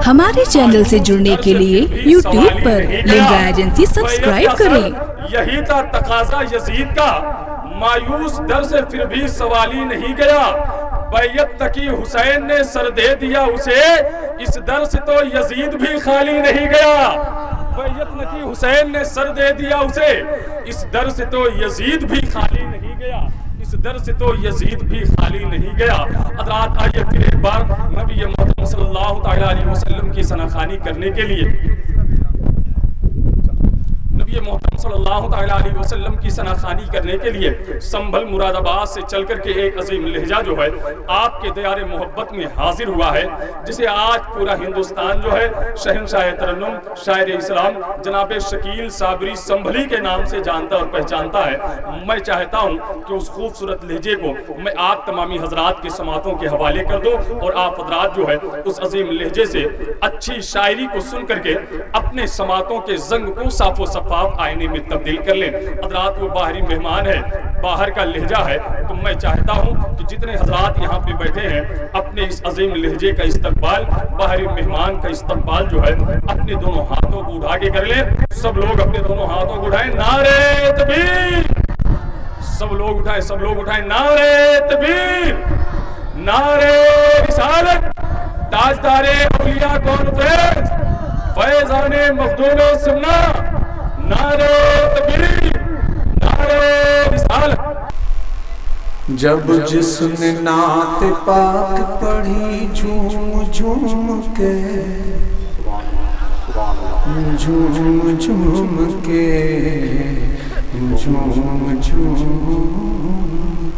ہمارے چینل سے جڑنے کے لیے یوٹیوب پر لنگا ایجنسی سبسکرائب کریں۔ یہی تھا تقاضا یزید کا، مایوس در سے پھر بھی سوالی نہیں گیا، بیعت تکی حسین نے سر دے دیا اسے، اس در سے تو یزید بھی خالی نہیں گیا۔ بیعت نکی حسین نے سر دے دیا اسے، اس در سے تو یزید بھی خالی نہیں گیا، اس در سے تو یزید بھی خالی نہیں گیا۔ حضرات آئیے پھر ایک بار نبی محترم صلی اللہ علیہ وسلم کی ثناخوانی کرنے کے لیے، نبی محترم صلی اللہ علیہ وسلم کی ثناخوانی کرنے کے لیے سنبھل مراد آباد سے چل کر کے ایک عظیم لہجہ جو ہے آپ کے دیار محبت میں حاضر ہوا ہے، جسے آج پورا ہندوستان جو ہے شہنشاہ ترنم شاعر اسلام جناب شکیل صابری سنبھلی کے نام سے جانتا اور پہچانتا ہے۔ میں چاہتا ہوں کہ اس خوبصورت لہجے کو میں آپ تمامی حضرات کی سماعتوں کے حوالے کر دوں اور آپ حضرات جو ہے اس عظیم لہجے سے اچھی شاعری کو سن کر کے اپنے سماعتوں کے زنگ کو صاف و صفاف آئینے میں تبدیل کر لیں۔ حضرات وہ باہری مہمان ہے، باہر کا لہجہ ہے، تو میں چاہتا ہوں کہ جتنے حضرات یہاں پہ بیٹھے ہیں اپنے اس عظیم لہجے کا استقبال، باہری مہمان کا استقبال جو ہے اپنے دونوں ہاتھوں کو اٹھا کے کر لیں۔ سب لوگ اپنے دونوں ہاتھوں کو اٹھائیں، نعرہ تکبیر! سب لوگ اٹھائیں، سب لوگ اٹھائیں، نعرہ تکبیر! نعرہ رسالت! تاجدار اولیاء کانفرنس، فیضان مخدوم سمنا، نعرہ تکبیر! نعرہ رسالت! جب جس نے نعت پاک پڑھی جھوم جھوم کے، جھوم جھوم کے، جھوم جھوم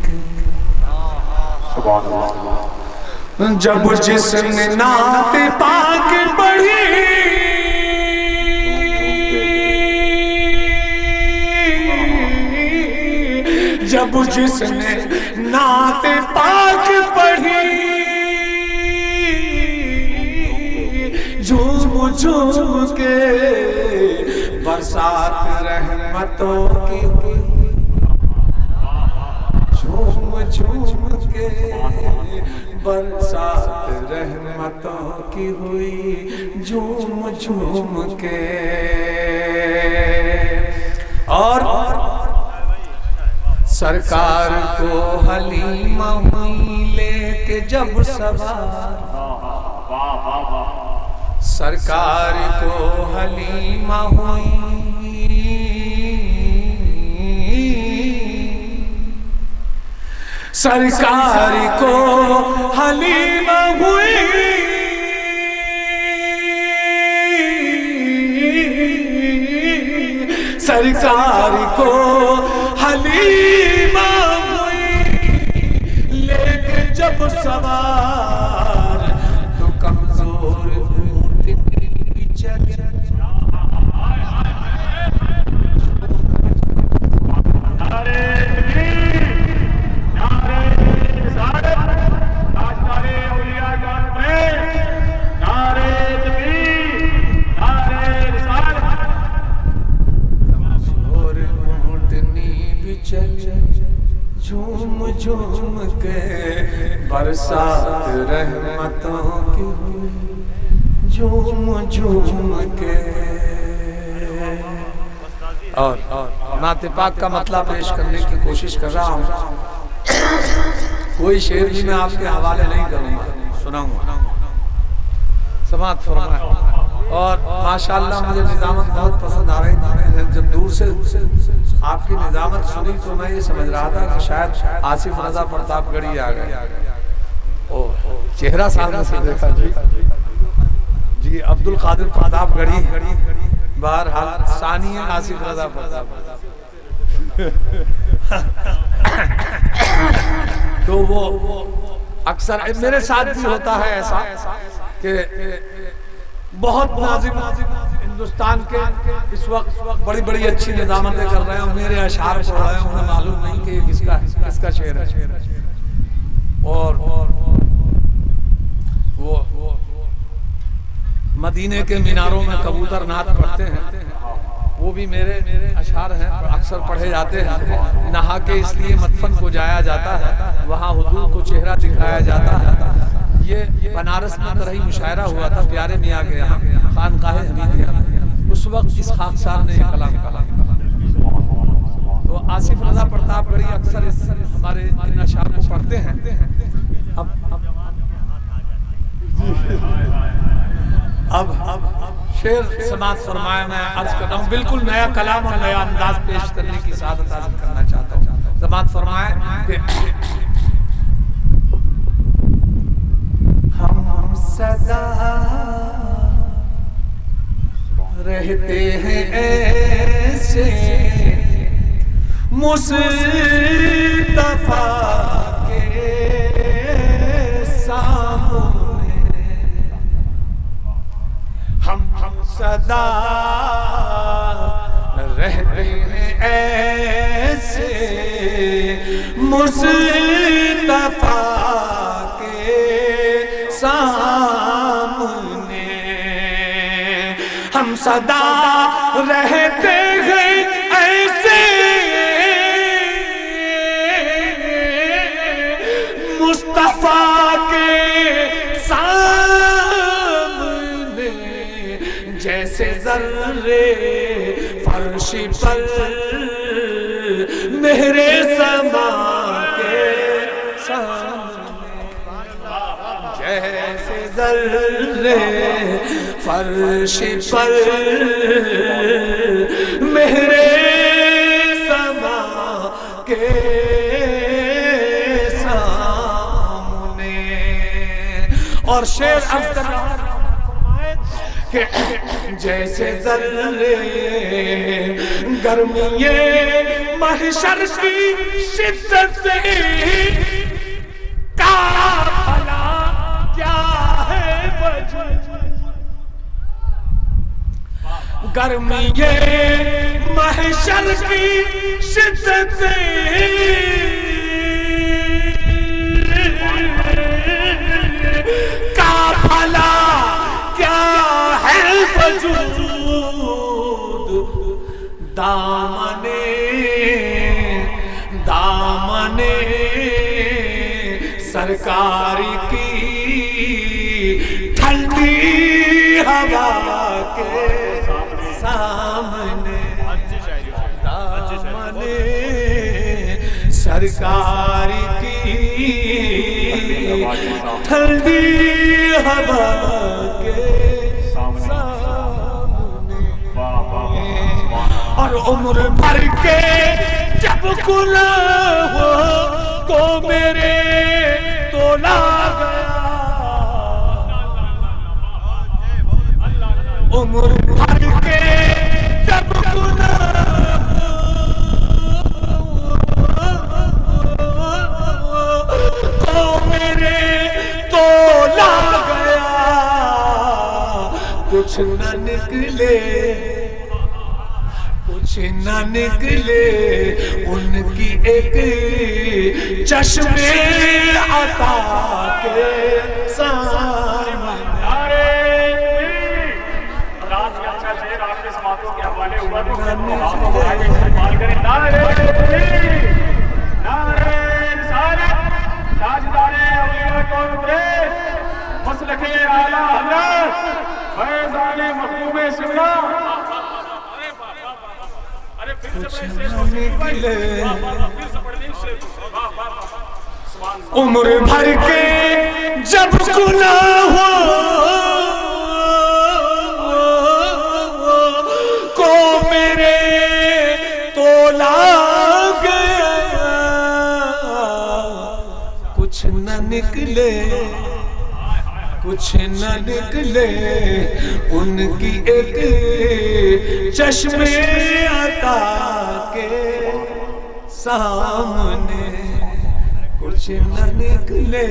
کے، جب جس نے نعت پاک پڑھی جب جس نے نعت پاک پڑھی جھوم جھوم کے برسات رحمتوں کی ہوئی، جھوم جھوم کے برسات رحمتوں کی ہوئی، جھوم جھوم کے۔ اور سرکار کو حلیمہ ہوئی لے کے جب سوار، سرکار کو حلیمہ ہوئی، سرکار کو حلیمہ ہوئی، سرکار کو حلیمہ لے کے جب سوار تو کمزور اونٹنی چل، نعرہ تکبیر! نعرہ رسالت! تاجدار اولیاء کانفرنس، نعرہ تکبیر! نعرہ رسالت! کمزور اونٹنی بھی چل، جھوم جھوم کے برسات رحمتوں کی ہوئی، جھوم جھوم کے۔ اور نعت پاک کا مطلب پیش کرنے کی کوشش کر رہا ہوں، کوئی شعر بھی میں آپ کے حوالے نہیں کروں گا، سناؤں گا، سماعت فرمائیں۔ اور ماشاءاللہ مجھے نظامت بہت پسند آ رہی تھی، جب دور سے آپ کی نظامت سنی تو میں یہ سمجھ رہا تھا کہ شاید آصف رضا پرتاپ گڑھی آ گئے، چہرہ سامنے سے دیکھا جی عبدالقادر پرتاپ گڑھی، بہرحال ثانی ہے آصف رضا پرتاپ۔ تو وہ اکثر میرے ساتھ بھی ہوتا ہے ایسا کہ بہت ناظم ہندوستان کے اس وقت بڑی بڑی اچھی نظامتیں کر رہے ہیں، میرے اشعار پڑھ رہے ہیں، انہیں معلوم نہیں کہ یہ کس کا شعر ہے، اور وہ مدینے کے میناروں میں کبوتر نعت پڑھتے ہیں، وہ بھی میرے اشعار ہیں، اکثر پڑھے جاتے ہیں۔ نہا کے اس لیے مدفن کو جایا جاتا ہے، وہاں حضور کو چہرہ دکھایا جاتا ہے۔ یہ بنارس میں طرحی مشاعرہ ہوا تھا پیارے میاں کے یہاں خانقاہ حمیدیہ میں، اس وقت اس خاکسار نے یہ کلام کہا۔ تو آصف رضا پرتاپ گڑھی اکثر ہمارے ان اشعار کو پڑھتے ہیں۔ اب شعر سماعت فرمایا، میں عرض کرتا ہوں بالکل نیا کلام اور نیا انداز پیش کرنے کی سعادت حاصل کرنا چاہتا ہوں۔ سماعت فرمایا کہ ہم سدا رہتے ہیں ایسے مصطفیٰ کے سامنے، ہم سدا رہتے ہیں ایسے مصطفیٰ کے سامنے، ہم سدا رہتے ہیں ایسے مصطفیٰ کے سامنے، جیسے ذرے فرش پر مہر سما کے سامنے، جیسے ذرے فرش پر مہر سما کے سامنے۔ اور شعر عرض کر رہا کہ جیسے ذرے گرمی محشر کی شدت کا بھلا کیا ہے وجود، گرمی محشر کی شدت کا بھلا کیا ہے وجود، دامنے سرکار کی ٹھنڈی ہوا کے سامنے، دامنے سرکار کی ٹھنڈی ہوا کے سامنے، اور عمر بھر کے جب گناہوں کو میرے تولا گیا، عمر بھر کے جب گناہوں کو میرے تولا گیا، کچھ نہ نکلے نہ نکلے ان کی ایک چشم عطا کے سامنے۔ رات کے اچھا شعر آپ کے سماعتوں کے حوالے ہوا تو آپ کو آگے استعمال کریں۔ نعرہ تکبیر، نعرہ رسالت، تاجدار اولیاء کون اترے، مسلک اعلیٰ حضرت فیضان مخدوم شملہ۔ عمر بھر کے جب گناہوں کو میرے تولا گیا، کچھ نہ نکلے ان کی ایک چشم عطا کے سامنے، کچھ نہ نکلے۔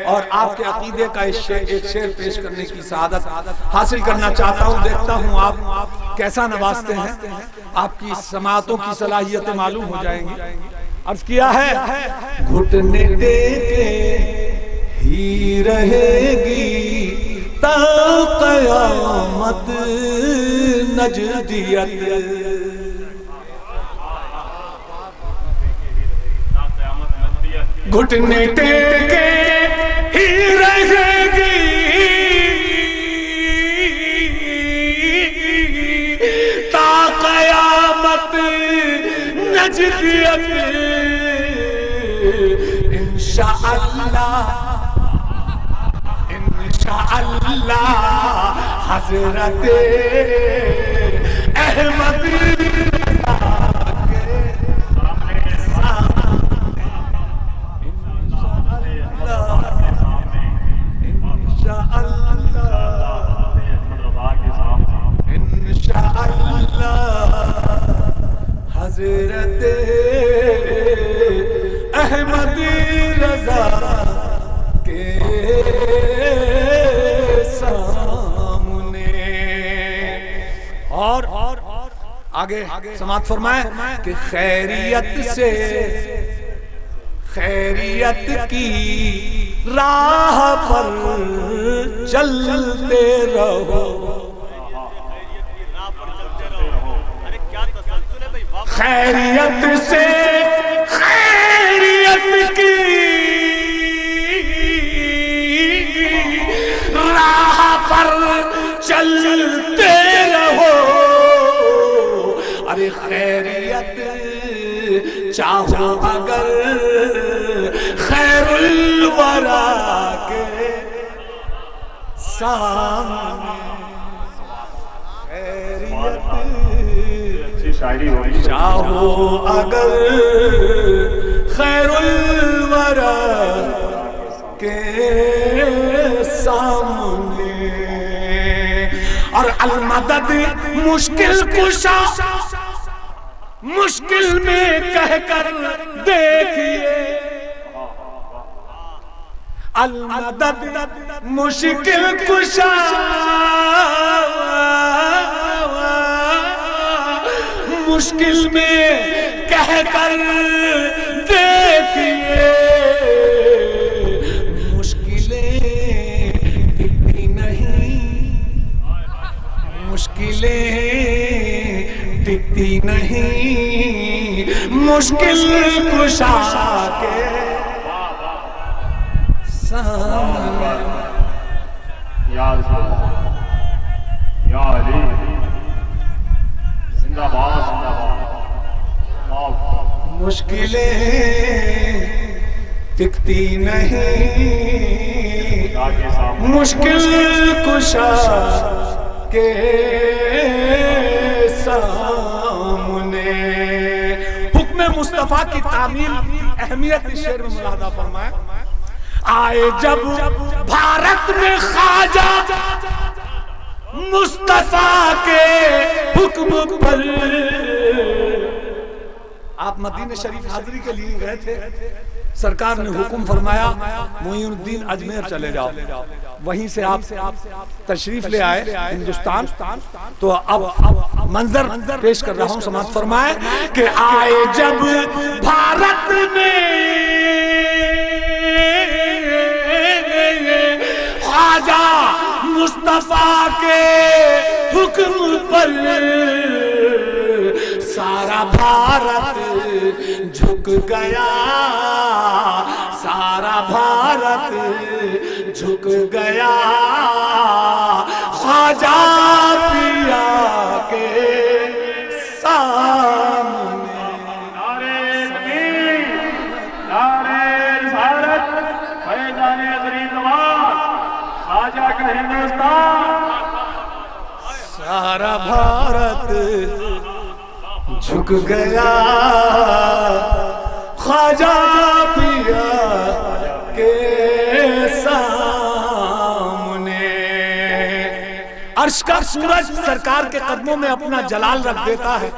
اور آپ کے عقیدے کا ایک شعر پیش کرنے کی سعادت حاصل کرنا چاہتا ہوں، دیکھتا ہوں آپ کیسا نوازتے ہیں، آپ کی سماعتوں کی صلاحیتیں معلوم ہو جائیں گی۔ عرض کیا ہے، گھٹنے ٹیکے ہی رہے گی تا قیامت نجدیت، گھٹنے ٹیکے ہی رہے گی تا قیامت نجدیت انشاءاللہ انشاءاللہ حضرت احمد حضرت احمد رضا کے سامنے. اور آگے سماعت فرمائے کہ خیریت کی راہ پر چلتے رہو. خیریت سے خیریت کی راہ پر چلتے رہو. ارے خیریت چاہو اگر خیر الورا کے سامنے. چاہو اگر خیر الورا کے سامنے. اور المدد مشکل کشا مشکل میں کہہ کر دیکھیے. المدد مشکل کشا مشکل میں کہہ کر دیکھیے. مشکلیں دکھتی نہیں مشکلیں دکھتی نہیں مشکل کشا کے سامنے. یا رسول اللہ یا علی زندہ باد زندہ باد. مشکلیں دکھتی نہیں مشکل کشا کے سامنے. حکم مصطفیٰ کی تعمیل اہمیت اس شعر میں ملاحظہ فرمائے. آئے جب بھارت میں خواجہ مصطفیٰ کے حکم پر. آپ مدینہ شریف حاضری کے لیے گئے تھے. سرکار نے حکم فرمایا معین الدین اجمیر چلے جاؤ. وہیں سے آپ تشریف لے آئے ہندوستان. تو اب منظر پیش کر رہا ہوں سماعت فرمائے کہ آئے جب بھارت میں خواجہ مصطفیٰ کے حکم پر سارا بھارت جھک گیا. سارا بھارت جھک گیا خواجہ پیا کے سامنے. نعرے تکبیر نعرے رسالت فیضان غریب نواز خواجہ کا ہندوستان. سارا بھارت جھک گیا خواجہ پیا کے سامنے. عرش کا سورج سرکار کے قدموں میں اپنا جلال رکھ دیتا ہے.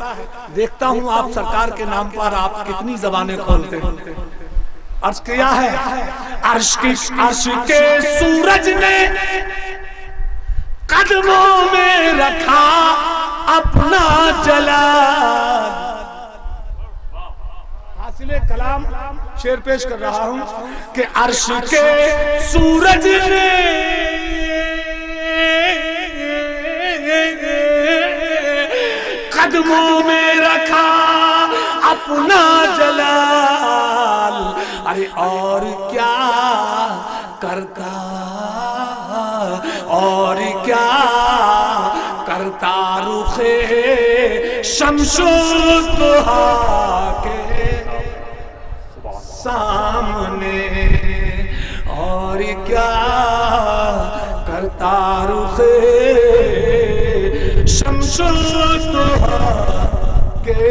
دیکھتا ہوں آپ سرکار کے نام پر آپ کتنی زبانیں کھولتے ہیں. عرش کیا ہے عرش کے سورج نے قدموں میں رکھا اپنا جلال. حاصل کلام شعر پیش کر رہا ہوں کہ عرش کے سورج نے قدموں میں رکھا اپنا جلال. ارے اور کیا کرتا، اور کیا کرتا رخ شمس الضحیٰ کے سامنے، اور کیا کرتا رخ شمس الضحیٰ کے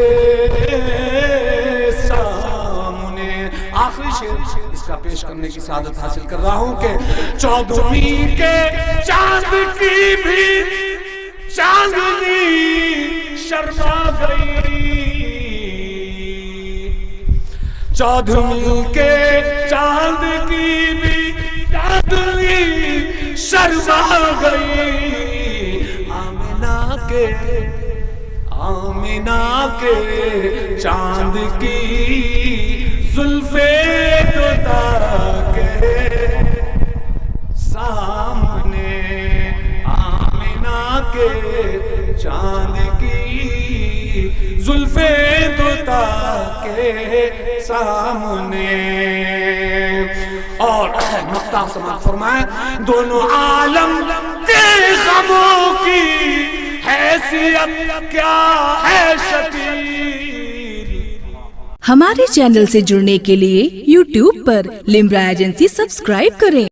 سامنے۔ آخری شعر اس کا پیش کرنے کی سعادت حاصل کر رہا ہوں کہ چودھویں کے چاند کی بھی چاندنی شرما گئی، چودھویں کے چاند کی بھی چاندنی شرما گئی، آمینہ کے چاند کی زلفیں دوتا کے سامنے، آمینہ کے چاند کی زلفیں دوتا کے سامنے۔ اور مقطع سماعت فرمائیں، دونوں عالم کے غموں کی حیثیت کیا ہے شتیر۔ ہمارے چینل سے جڑنے کے لیے YouTube پر لمرا ایجنسی سبسکرائب کریں۔